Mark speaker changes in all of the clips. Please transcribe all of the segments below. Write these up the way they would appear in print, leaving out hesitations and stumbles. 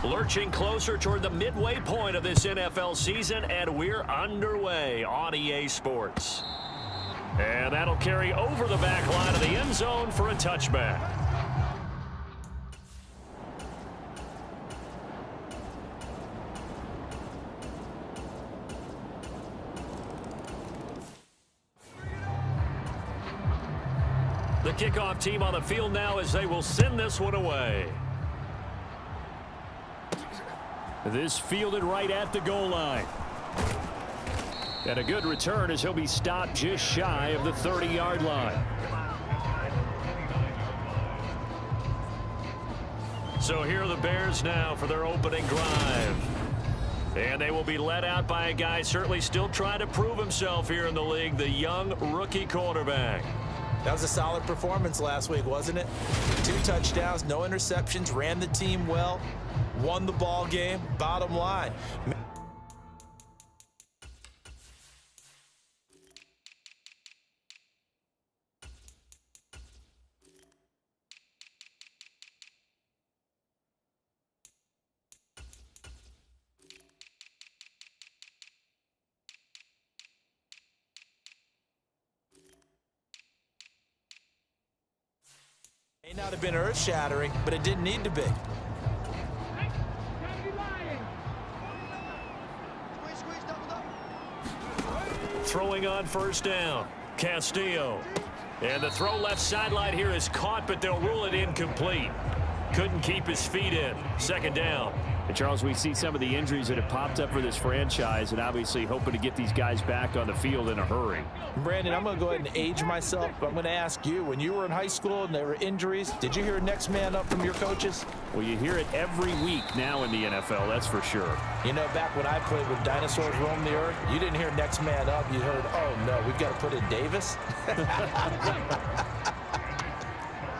Speaker 1: Lurching closer toward the midway point of this NFL season, and we're underway on EA Sports. And that'll carry over the back line of the end zone for a touchback. The kickoff team on the field now as they will send this one away. This fielded right at the goal line. And a good return as he'll be stopped just shy of the 30-yard line. So here are the Bears now for their opening drive. And they will be led out by a guy certainly still trying to prove himself here in the league, the young rookie quarterback.
Speaker 2: That was a solid performance last week, wasn't it? 2 touchdowns, no interceptions, ran the team well, won the ball game. Bottom line. May not have been earth-shattering, but it didn't need to be.
Speaker 1: Throwing on first down, Castillo. And the throw left sideline here is caught, but they'll rule it incomplete. Couldn't keep his feet in. Second down.
Speaker 3: And Charles, we see some of the injuries that have popped up for this franchise, and obviously hoping to get these guys back on the field in a hurry.
Speaker 2: Brandon, I'm going to go ahead and age myself, but I'm going to ask you, when you were in high school and there were injuries, did you hear next man up from your coaches?
Speaker 3: Well, you hear it every week now in the NFL, that's for sure.
Speaker 2: You know, back when I played with dinosaurs roam the earth, you didn't hear next man up. You heard, oh, no, we've got to put in Davis.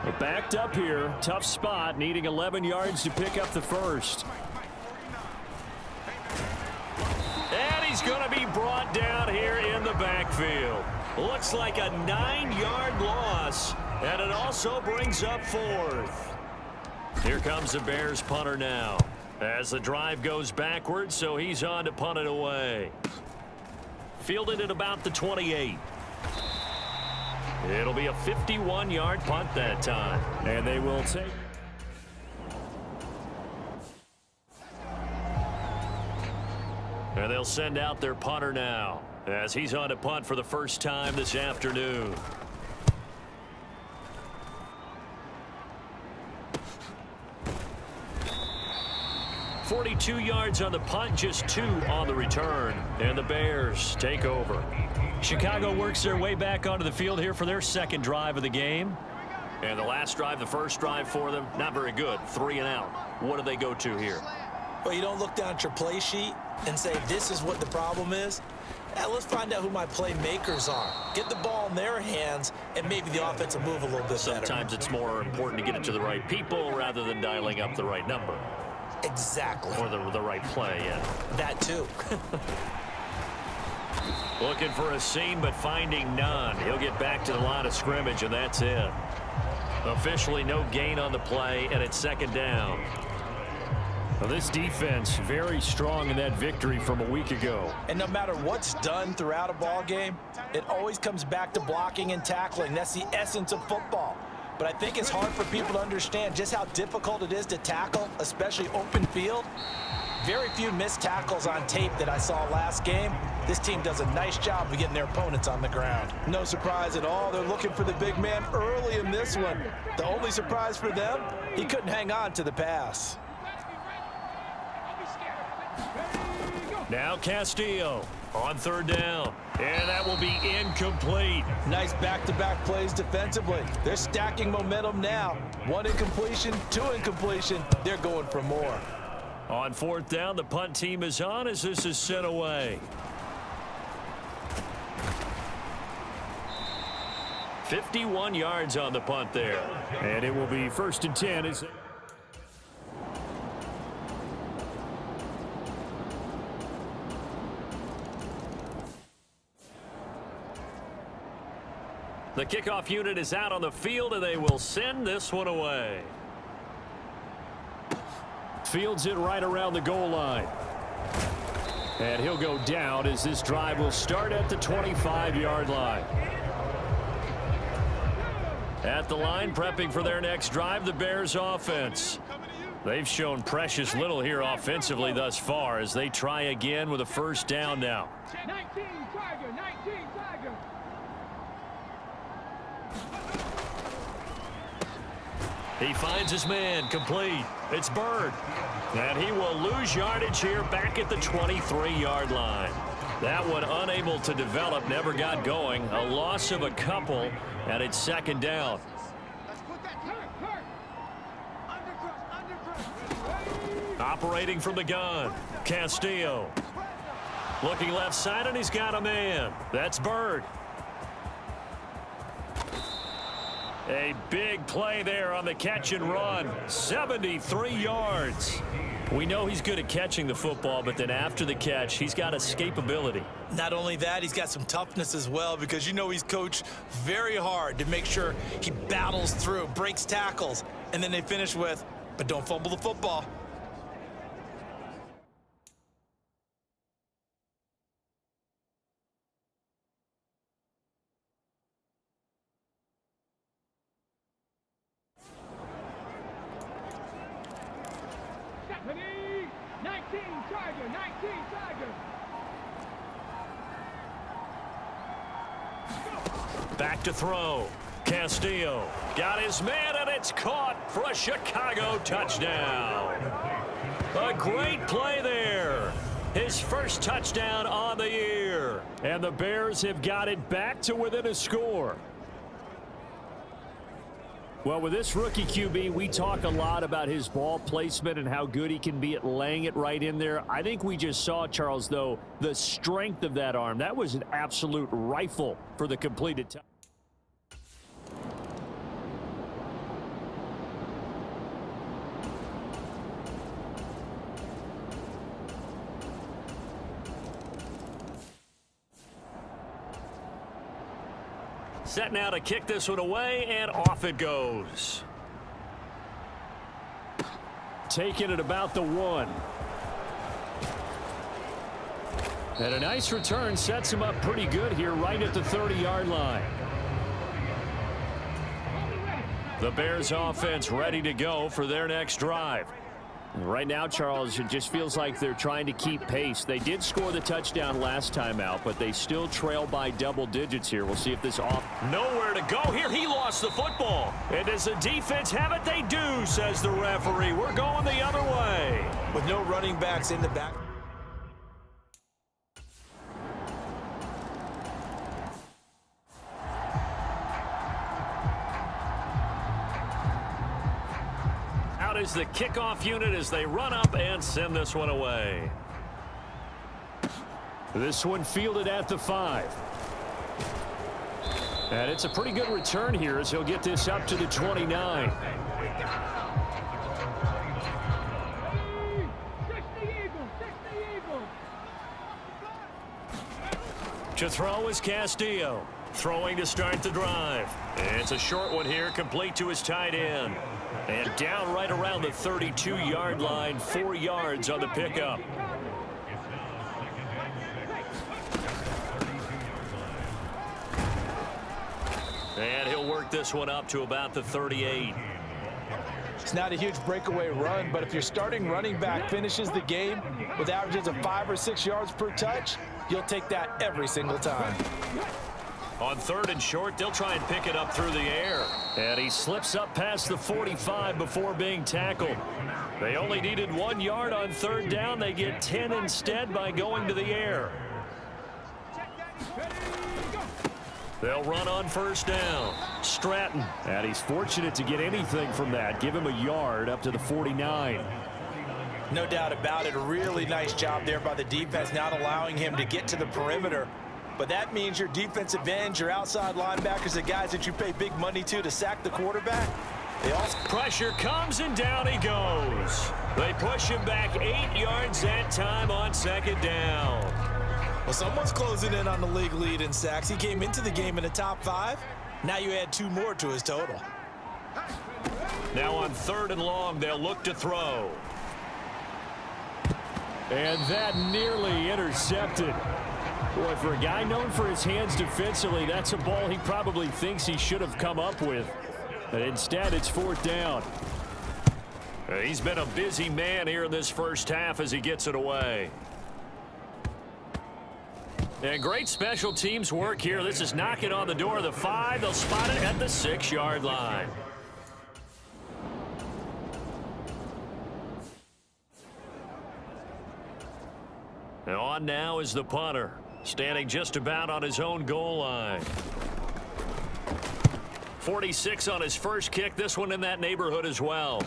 Speaker 3: Well, backed up here, tough spot, needing 11 yards to pick up the first.
Speaker 1: And he's going to be brought down here in the backfield. Looks like a 9-yard loss, and it also brings up 4th. Here comes the Bears punter now as the drive goes backwards, so he's on to punt it away. Fielded at about the 28. It'll be a 51-yard punt that time, and they will take. And they'll send out their punter now as he's on to punt for the first time this afternoon. .42 yards on the punt, just 2 on the return, and the Bears take over. Chicago works their way back onto the field here for their second drive of the game. And the last drive, the first drive for them, not very good. 3 and out. What do they go to here?
Speaker 2: Well, you don't look down at your play sheet and say, this is what the problem is. Let's find out who my playmakers are. Get the ball in their hands, and maybe the offense will move a little bit better.
Speaker 1: Sometimes it's more important to get it to the right people rather than dialing up the right number.
Speaker 2: Exactly.
Speaker 1: Or the right play, yeah.
Speaker 2: That too.
Speaker 1: Looking for a seam, but finding none. He'll get back to the line of scrimmage, and that's it. Officially no gain on the play, and it's second down.
Speaker 3: Well, this defense very strong in that victory from a week ago.
Speaker 2: And no matter what's done throughout a ball game, it always comes back to blocking and tackling. That's the essence of football. But I think it's hard for people to understand just how difficult it is to tackle, especially open field. Very few missed tackles on tape that I saw last game. This team does a nice job of getting their opponents on the ground. No surprise at all. They're looking for the big man early in this one. The only surprise for them, he couldn't hang on to the pass.
Speaker 1: Now Castillo on third down. And that will be incomplete.
Speaker 2: Nice back-to-back plays defensively. They're stacking momentum now. 1 incompletion, 2 incompletion. They're going for more.
Speaker 1: On fourth down, the punt team is on as this is sent away. 51 yards on the punt there.
Speaker 3: And it will be 1st and 10 as
Speaker 1: the kickoff unit is out on the field, and they will send this one away.
Speaker 3: Fields it right around the goal line. And he'll go down as this drive will start at the 25-yard line. At the line, prepping for their next drive, the Bears offense. They've shown precious little here offensively thus far as they try again with a first down now.
Speaker 4: 19 Tiger.
Speaker 1: He finds his man, complete. It's Bird. And he will lose yardage here back at the 23-yard line. That one unable to develop, never got going. A loss of a couple, and it's second down. Operating from the gun, Castillo. Looking left side, and he's got a man. That's Bird. A big play there on the catch and run. 73 yards. We know he's good at catching the football, but then after the catch, he's got escapability.
Speaker 2: Not only that, he's got some toughness as well, because you know he's coached very hard to make sure he battles through, breaks tackles, and then they finish with, but don't fumble the football.
Speaker 1: Back to throw. Castillo got his man, and it's caught for a Chicago touchdown. A great play there. His first touchdown on the year.
Speaker 3: And the Bears have got it back to within a score. Well, with this rookie QB, we talk a lot about his ball placement and how good he can be at laying it right in there. I think we just saw, Charles, though, the strength of that arm. That was an absolute rifle for the completed touchdown.
Speaker 1: Set now to kick this one away, and off it goes.
Speaker 3: Taking it about the 1. And a nice return sets him up pretty good here right at the 30-yard line.
Speaker 1: The Bears offense ready to go for their next drive.
Speaker 3: Right now, Charles, it just feels like they're trying to keep pace. They did score the touchdown last time out, but they still trail by double digits here. We'll see if this off.
Speaker 1: Nowhere to go here. He lost the football. And does the defense have it? They do, says the referee. We're going the other way.
Speaker 2: With no running backs in the back.
Speaker 1: Is the kickoff unit as they run up and send this one away.
Speaker 3: This one fielded at the 5. And it's a pretty good return here as he'll get this up to the 29.
Speaker 1: To throw is Castillo. Throwing to start the drive. It's a short one here, complete to his tight end. And down right around the 32-yard line, 4 yards on the pickup. And he'll work this one up to about the 38.
Speaker 2: It's not a huge breakaway run, but if your starting running back finishes the game with averages of 5 or 6 yards per touch, you'll take that every single time.
Speaker 1: On 3rd and short, they'll try and pick it up through the air. And he slips up past the 45 before being tackled. They only needed 1 yard on 3rd down. They get 10 instead by going to the air. They'll run on 1st down. Stratton.
Speaker 3: And he's fortunate to get anything from that. Give him a yard up to the 49.
Speaker 2: No doubt about it. A really nice job there by the defense, not allowing him to get to the perimeter. But that means your defensive ends, your outside linebackers, the guys that you pay big money to sack the quarterback, they also...
Speaker 1: Pressure comes, and down he goes. They push him back 8 yards that time on 2nd down.
Speaker 2: Well, someone's closing in on the league lead in sacks. He came into the game in the top 5. Now you add 2 more to his total.
Speaker 1: Now on 3rd and long, they'll look to throw.
Speaker 3: And that nearly intercepted. Boy, for a guy known for his hands defensively, that's a ball he probably thinks he should have come up with. But instead, it's fourth down.
Speaker 1: He's been a busy man here in this first half as he gets it away. And great special teams work here. This is knocking on the door of the 5. They'll spot it at the 6-yard line. And on now is the punter, standing just about on his own goal line. 46 on his first kick. This one in that neighborhood as well.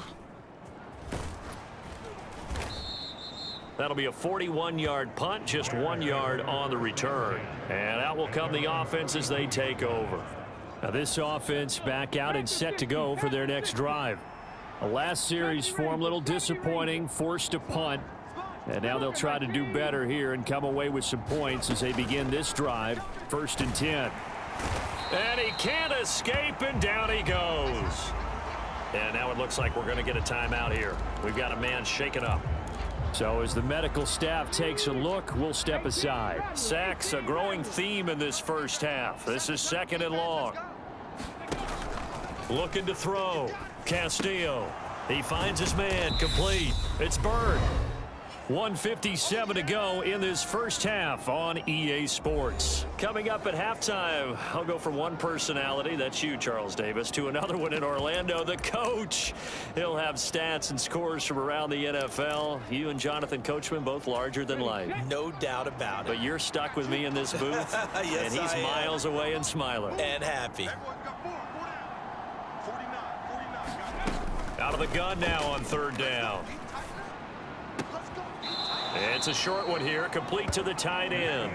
Speaker 1: That'll be a 41-yard punt, just 1 yard on the return. And out will come the offense as they take over.
Speaker 3: Now this offense back out and set to go for their next drive. The last series form a little disappointing, forced to punt. And now they'll try to do better here and come away with some points as they begin this drive. 1st and 10.
Speaker 1: And he can't escape, and down he goes. And now it looks like we're going to get a timeout here. We've got a man shaken up.
Speaker 3: So as the medical staff takes a look, we'll step aside.
Speaker 1: Sacks, a growing theme in this first half. This is 2nd and long. Looking to throw. Castillo. He finds his man. Complete. It's Bird. 1:57 to go in this first half on EA Sports. Coming up at halftime, I'll go from one personality, that's you, Charles Davis, to another one in Orlando, the coach. He'll have stats and scores from around the NFL. You and Jonathan Coachman both larger than life.
Speaker 2: No doubt about it.
Speaker 1: But you're stuck with me in this booth,
Speaker 2: yes,
Speaker 1: and he's miles away and smiling.
Speaker 2: And happy.
Speaker 1: Out of the gun now on 3rd down. It's a short one here, complete to the tight end.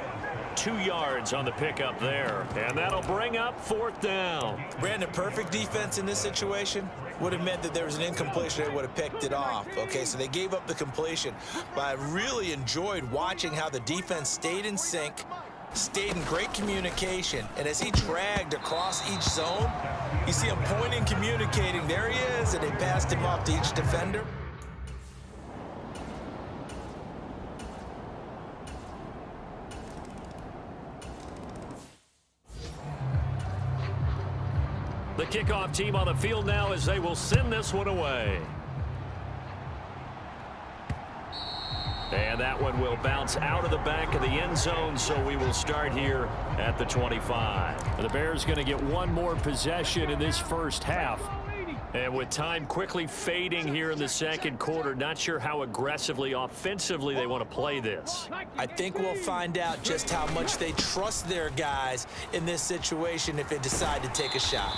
Speaker 1: 2 yards on the pickup there, and that'll bring up 4th down.
Speaker 2: Brandon, perfect defense in this situation would have meant that there was an incompletion. They would have picked it off. Okay, so they gave up the completion. But I really enjoyed watching how the defense stayed in sync, stayed in great communication, and as he dragged across each zone, you see him pointing, communicating. There he is, and they passed him off to each defender.
Speaker 1: The kickoff team on the field now as they will send this one away. And that one will bounce out of the back of the end zone, so we will start here at the 25.
Speaker 3: The Bears going to get one more possession in this first half.
Speaker 1: And with time quickly fading here in the 2nd quarter, not sure how aggressively, offensively they want to play this.
Speaker 2: I think we'll find out just how much they trust their guys in this situation if they decide to take a shot.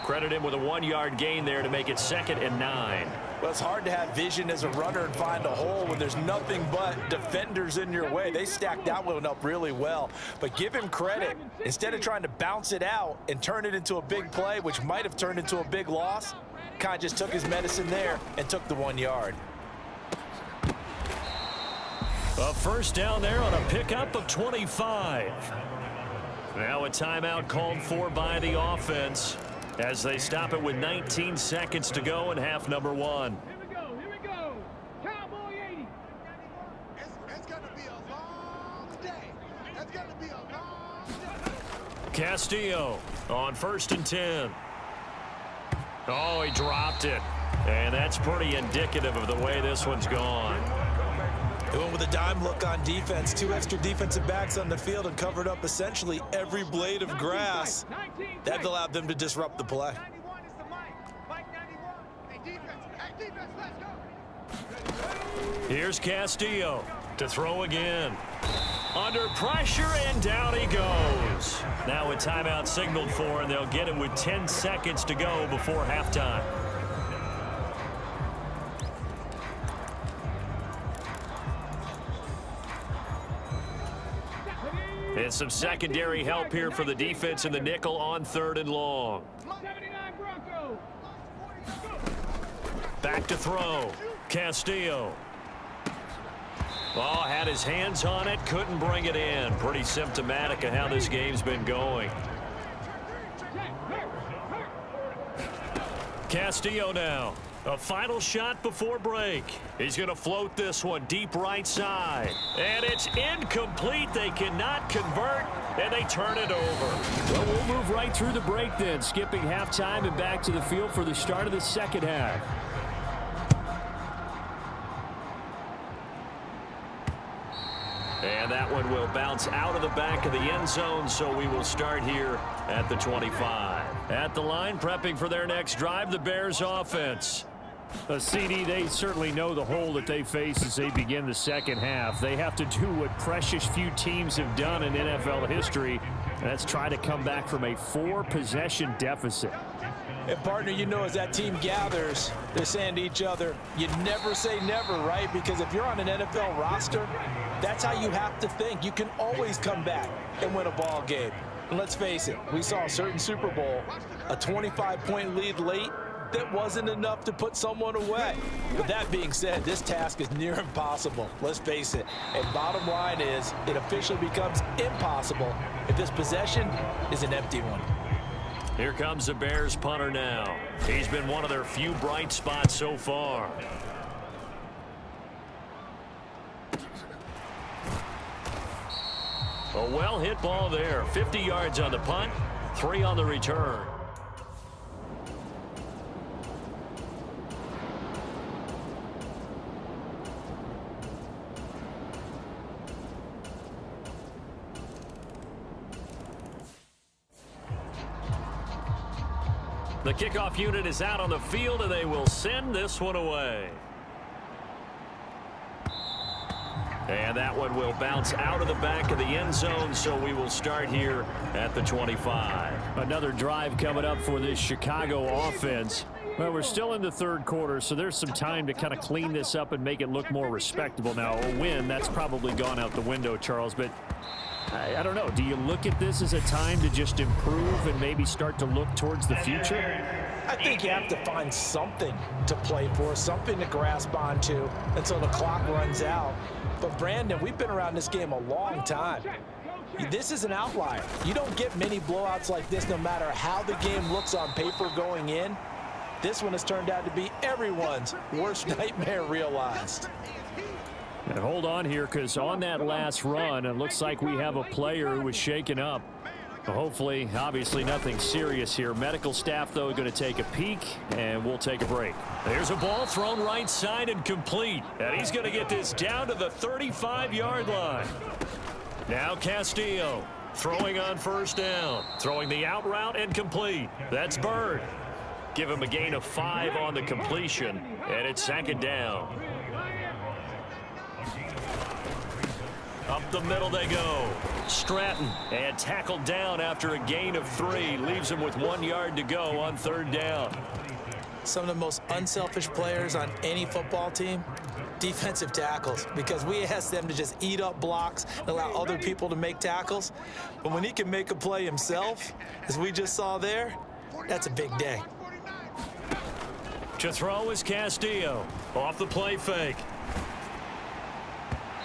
Speaker 1: Credit him with a 1-yard gain there to make it 2nd and 9.
Speaker 2: Well, it's hard to have vision as a runner and find a hole when there's nothing but defenders in your way. They stacked that one up really well. But give him credit. Instead of trying to bounce it out and turn it into a big play, which might have turned into a big loss, kind of just took his medicine there and took the 1 yard.
Speaker 1: A first down there on a pickup of 25. Now a timeout called for by the offense as they stop it with 19 seconds to go in half number 1.
Speaker 4: Here we go. Cowboy 80.
Speaker 5: It's going to be a long day. It's going to be a long day.
Speaker 1: Castillo on 1st and 10. Oh, he dropped it. And that's pretty indicative of the way this one's gone.
Speaker 2: They went with a dime look on defense. 2 extra defensive backs on the field and covered up essentially every blade of grass. That allowed them to disrupt the play.
Speaker 5: 91 is the Mike 91. Hey, defense, let's go.
Speaker 1: Here's Castillo to throw again. Under pressure, and down he goes. Now a timeout signaled for, and they'll get him with 10 seconds to go before halftime. And some secondary help here for the defense in the nickel on 3rd and long.
Speaker 4: 79 Broncos.
Speaker 1: Back to throw. Castillo. Oh, had his hands on it, couldn't bring it in. Pretty symptomatic of how this game's been going. Castillo now. A final shot before break. He's going to float this one deep right side. And it's incomplete. They cannot convert, and they turn it over.
Speaker 3: Well, we'll move right through the break then, skipping halftime and back to the field for the start of the second half.
Speaker 1: And that one will bounce out of the back of the end zone, so we will start here at the 25.
Speaker 3: At the line, prepping for their next drive, the Bears offense. CD, they certainly know the hole that they face as they begin the second half. They have to do what precious few teams have done in NFL history, and that's try to come back from a 4-possession deficit.
Speaker 2: And partner, you know, as that team gathers, they're saying to each other, you never say never, right? Because if you're on an NFL roster, that's how you have to think. You can always come back and win a ball game. And let's face it, we saw a certain Super Bowl, a 25-point lead late, that wasn't enough to put someone away. With that being said, this task is near impossible. Let's face it. And bottom line is, it officially becomes impossible if this possession is an empty one.
Speaker 1: Here comes the Bears punter now. He's been one of their few bright spots so far. A well-hit ball there. 50 yards on the punt, 3 on the return. The kickoff unit is out on the field, and they will send this one away. And that one will bounce out of the back of the end zone, so we will start here at the 25.
Speaker 3: Another drive coming up for this Chicago offense. Well, we're still in the third quarter, so there's some time to kind of clean this up and make it look more respectable. Now, a win, that's probably gone out the window, Charles, but I don't know. Do you look at this as a time to just improve and maybe start to look towards the future?
Speaker 2: I think you have to find something to play for, something to grasp onto until the clock runs out. But, Brandon, we've been around this game a long time. This is an outlier. You don't get many blowouts like this no matter how the game looks on paper going in. This one has turned out to be everyone's worst nightmare realized.
Speaker 3: And hold on here, because on that last run, it looks like we have a player who was shaken up. Well, hopefully, obviously nothing serious here. Medical staff, though, going to take a peek, and we'll take a break.
Speaker 1: There's a ball thrown right side and complete. And he's going to get this down to the 35-yard line. Now Castillo throwing on first down. Throwing the out route and complete. That's Bird. Give him a gain of 5 on the completion, and it's second down. Up the middle they go. Stratton, and tackled down after a gain of 3. Leaves him with 1 yard to go on third down.
Speaker 2: Some of the most unselfish players on any football team, defensive tackles, because we ask them to just eat up blocks and allow other people to make tackles. But when he can make a play himself, as we just saw there, that's a big day.
Speaker 1: To throw is Castillo. Off the play fake.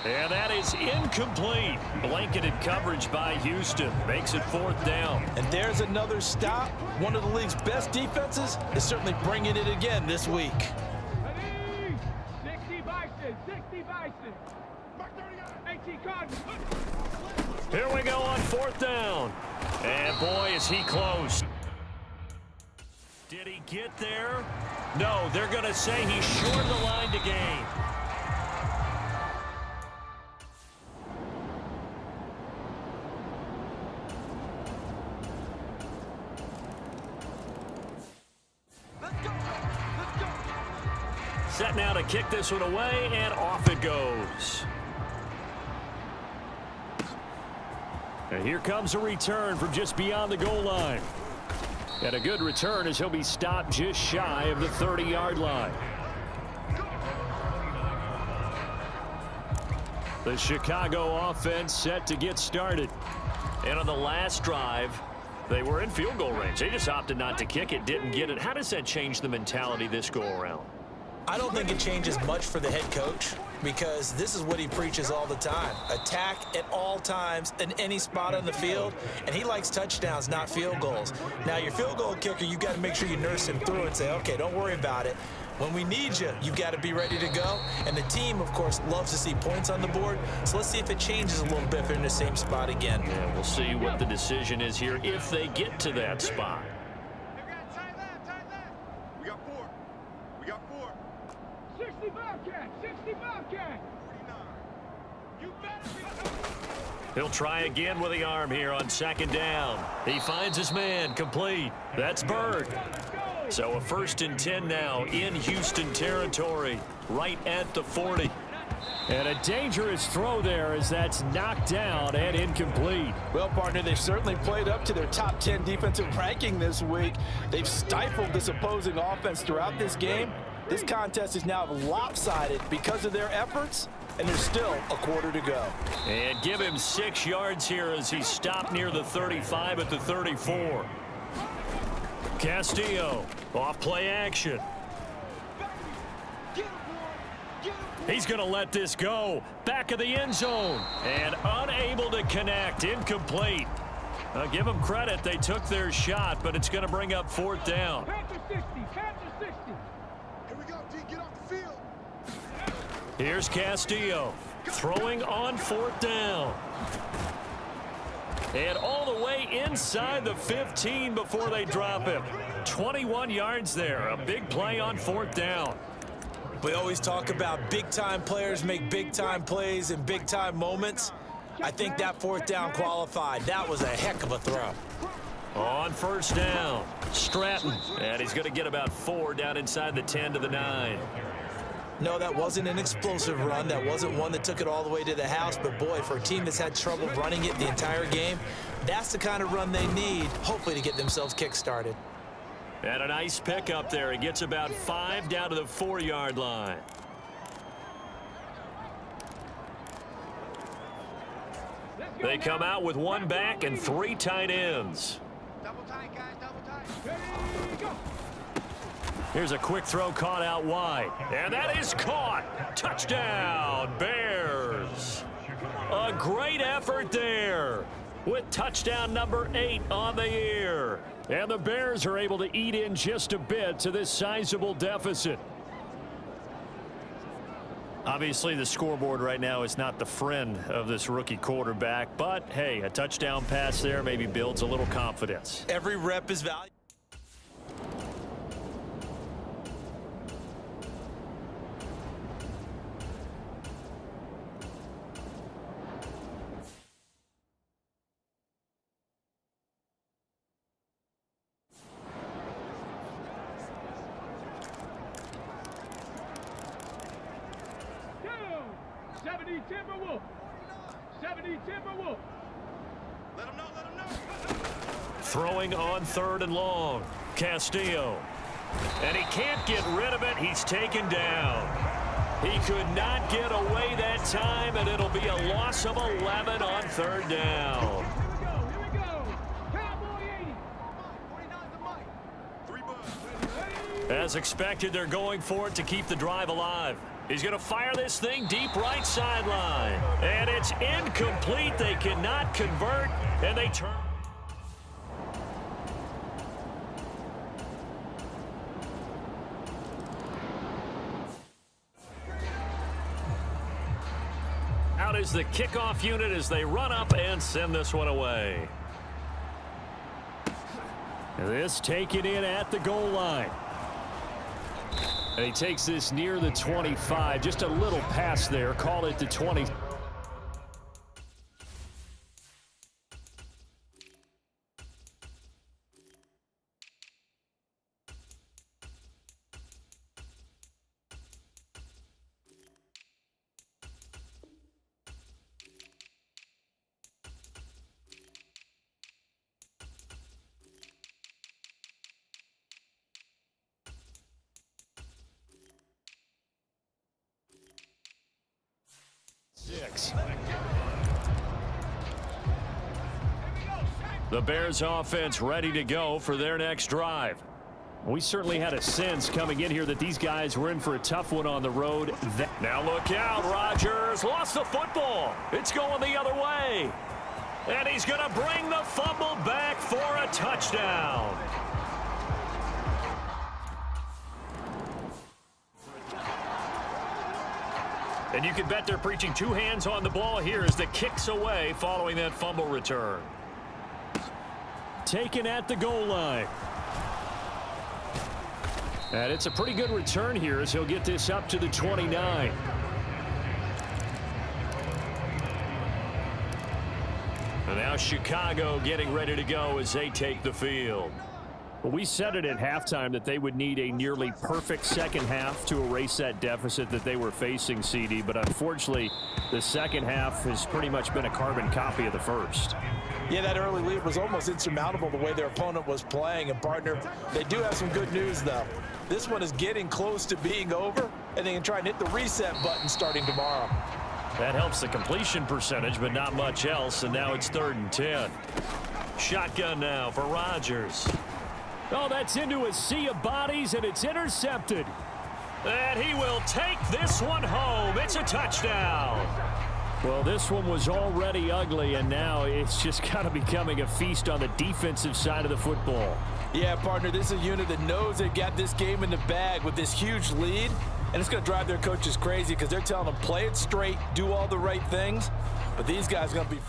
Speaker 1: And that is incomplete. Blanketed coverage by Houston. Makes it 4th down.
Speaker 2: And there's another stop. One of the league's best defenses is certainly bringing it again this week.
Speaker 4: 60 Bison, 60 Bison. 18 Cardinals.
Speaker 1: Here we go on 4th down. And boy, is he close. Did he get there? No, they're going to say he's short the line to gain. Set now to kick this one away, and off it goes. And here comes a return from just beyond the goal line. And a good return as he'll be stopped just shy of the 30-yard line. The Chicago offense set to get started. And on the last drive, they were in field goal range. They just opted not to kick it, didn't get it. How does that change the mentality this go around?
Speaker 2: I don't think it changes much for the head coach because this is what he preaches all the time. Attack at all times in any spot on the field, and he likes touchdowns, not field goals. Now, your field goal kicker, you got to make sure you nurse him through and say, okay, don't worry about it. When we need you, you got to be ready to go. And the team, of course, loves to see points on the board. So let's see if it changes a little bit if they're in the same spot again.
Speaker 1: Yeah, we'll see what the decision is here if they get to that spot.
Speaker 5: Tight left. We got 4. We got 4.
Speaker 4: 60 Bobcat, 60 Bobcat.
Speaker 5: 49. You better be.
Speaker 1: He'll try again with the arm here on second down. He finds his man, complete. That's Bird. So a 1st and 10 now in Houston territory, right at the 40.
Speaker 3: And a dangerous throw there as that's knocked down and incomplete.
Speaker 2: Well, partner, they've certainly played up to their top 10 defensive ranking this week. They've stifled this opposing offense throughout this game. This contest is now lopsided because of their efforts, and there's still a quarter to go.
Speaker 1: And give him 6 yards here as he stopped near the 35 at the 34. Castillo, off play action. He's going to let this go. Back of the end zone. And unable to connect. Incomplete. Give them credit. They took their shot, but it's going to bring up 4th down.
Speaker 4: Panther 60, Panther 60.
Speaker 5: Here we go, D. Get off the field.
Speaker 1: Here's Castillo throwing on 4th down. And all the way inside the 15 before they drop him. 21 yards there. A big play on 4th down.
Speaker 2: We always talk about big-time players make big-time plays in big-time moments. I think that 4th down qualified. That was a heck of a throw.
Speaker 1: On 1st down, Stratton. And he's going to get about 4 down inside the 10 to the 9.
Speaker 2: No, that wasn't an explosive run. That wasn't one that took it all the way to the house. But, boy, for a team that's had trouble running it the entire game, that's the kind of run they need, hopefully, to get themselves kick-started.
Speaker 1: And a nice pickup there. He gets about 5 down to the 4-yard line. They come out with 1 back and 3 tight ends.
Speaker 5: Double tight, guys, double tight.
Speaker 4: Ready, go.
Speaker 1: Here's a quick throw caught out wide. And that is caught. Touchdown, Bears. A great effort there with touchdown number 8 on the year. And the Bears are able to eat in just a bit to this sizable deficit. Obviously, the scoreboard right now is not the friend of this rookie quarterback. But, hey, a touchdown pass there maybe builds a little confidence.
Speaker 2: Every rep is valuable.
Speaker 4: Down. 70 Timberwolf. 70 Timberwolf.
Speaker 5: Let him know, let him know.
Speaker 1: Throwing on 3rd and long. Castillo. And he can't get rid of it. He's taken down. He could not get away that time, and it'll be a loss of 11 on 3rd down.
Speaker 4: Here we go. Cowboy 80.
Speaker 5: 49's the mic. 3 bucks.
Speaker 1: As expected, they're going for it to keep the drive alive. He's going to fire this thing deep right sideline. And it's incomplete. They cannot convert, and they turn. Out is the kickoff unit as they run up and send this one away. This taken in at the goal line. And he takes this near the 25. Just a little pass there. Call it the 20. The Bears offense ready to go for their next drive.
Speaker 3: We certainly had a sense coming in here that these guys were in for a tough one on the road.
Speaker 1: Now look out, Rodgers lost the football. It's going the other way. And he's going to bring the fumble back for a touchdown. And you can bet they're preaching two hands on the ball here as the kick's away following that fumble return.
Speaker 3: Taken at the goal line. And it's a pretty good return here as he'll get this up to the 29.
Speaker 1: And now Chicago getting ready to go as they take the field.
Speaker 3: Well, we said it at halftime that they would need a nearly perfect second half to erase that deficit that they were facing, CD. But unfortunately, the second half has pretty much been a carbon copy of the first.
Speaker 2: Yeah, that early lead was almost insurmountable the way their opponent was playing. And, partner, they do have some good news, though. This one is getting close to being over, and they can try and hit the reset button starting tomorrow.
Speaker 1: That helps the completion percentage, but not much else, and now it's 3rd and 10. Shotgun now for Rodgers.
Speaker 3: Oh, that's into a sea of bodies, and it's intercepted.
Speaker 1: And he will take this one home. It's a touchdown.
Speaker 3: Well, this one was already ugly, and now it's just kind of becoming a feast on the defensive side of the football.
Speaker 2: Yeah, partner, this is a unit that knows they got this game in the bag with this huge lead, and it's going to drive their coaches crazy because they're telling them play it straight, do all the right things, but these guys are going to be...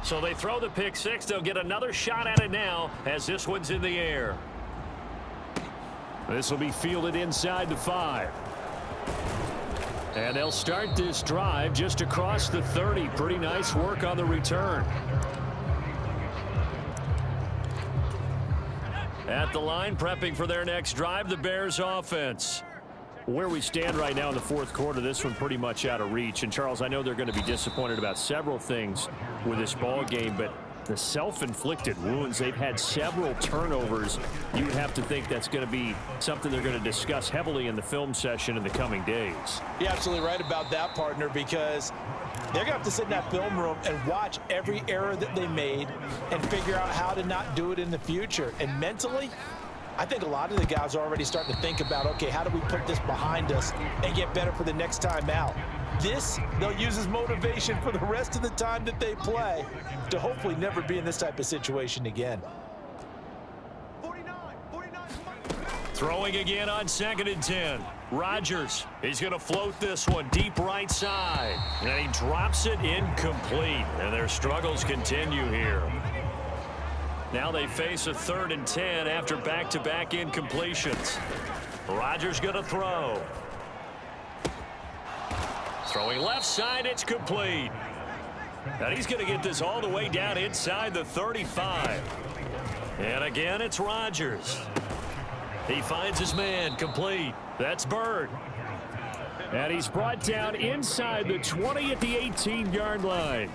Speaker 1: So they throw the pick six. They'll get another shot at it now as this one's in the air.
Speaker 3: This will be fielded inside the 5. And they'll start this drive just across the 30. Pretty nice work on the return.
Speaker 1: At the line, prepping for their next drive, the Bears offense.
Speaker 3: Where we stand right now in the fourth quarter, this one pretty much out of reach. And, Charles, I know they're going to be disappointed about several things with this ball game, but the self-inflicted wounds, they've had several turnovers. You would have to think that's going to be something they're going to discuss heavily in the film session in the coming days.
Speaker 2: You're absolutely right about that, partner, because they're going to have to sit in that film room and watch every error that they made and figure out how to not do it in the future. And mentally, I think a lot of the guys are already starting to think about, okay, how do we put this behind us and get better for the next time out? This, they'll use as motivation for the rest of the time that they play to hopefully never be in this type of situation again.
Speaker 5: 49.
Speaker 1: Throwing again on 2nd and 10. Rodgers, he's going to float this one deep right side. And he drops it incomplete. And their struggles continue here. Now they face a 3rd and 10 after back-to-back incompletions. Rodgers going to throw. Throwing left side, it's complete. And he's going to get this all the way down inside the 35. And again, it's Rodgers. He finds his man, complete. That's Bird.
Speaker 3: And he's brought down inside the 20 at the 18-yard line.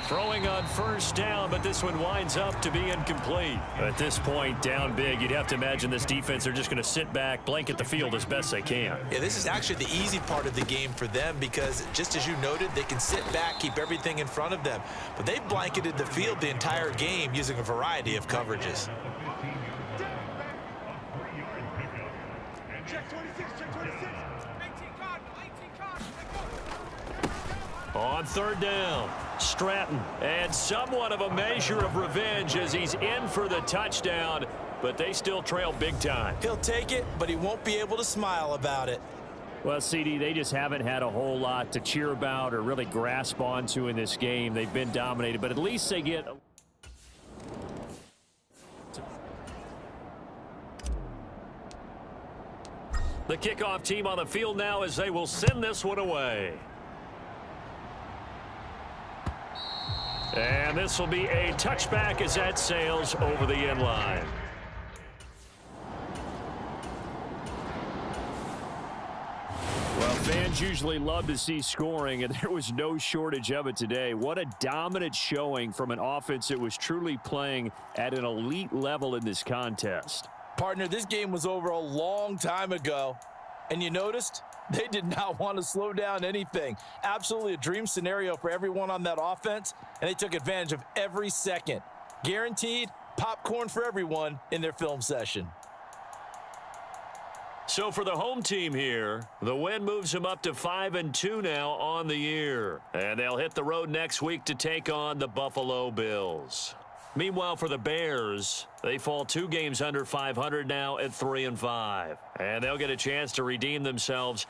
Speaker 1: Throwing on 1st down, but this one winds up to be incomplete. At this point, down big, you'd have to imagine this defense, they're just going to sit back, blanket the field as best they can.
Speaker 2: Yeah, this is actually the easy part of the game for them because, just as you noted, they can sit back, keep everything in front of them. But they've blanketed the field the entire game using a variety of coverages.
Speaker 5: Check 26, check 26. 18 card, 18 card.
Speaker 1: On 3rd down, Stratton, and somewhat of a measure of revenge as he's in for the touchdown, but they still trail big time.
Speaker 2: He'll take it, but he won't be able to smile about it.
Speaker 3: Well, CD, they just haven't had a whole lot to cheer about or really grasp onto in this game. They've been dominated, but at least they get...
Speaker 1: The kickoff team on the field now as they will send this one away. And this will be a touchback as that sails over the end line.
Speaker 3: Well, fans usually love to see scoring, and there was no shortage of it today. What a dominant showing from an offense that was truly playing at an elite level in this contest.
Speaker 2: Partner, this game was over a long time ago, and you noticed They did not want to slow down anything. Absolutely a dream scenario for everyone on that offense, and they took advantage of every second. Guaranteed popcorn for everyone in their film session.
Speaker 1: So for the home team here, the win moves them up to 5-2 now on the year. And they'll hit the road next week to take on the Buffalo Bills. Meanwhile, for the Bears, they fall 2 games under 500 now at 3-5. And they'll get a chance to redeem themselves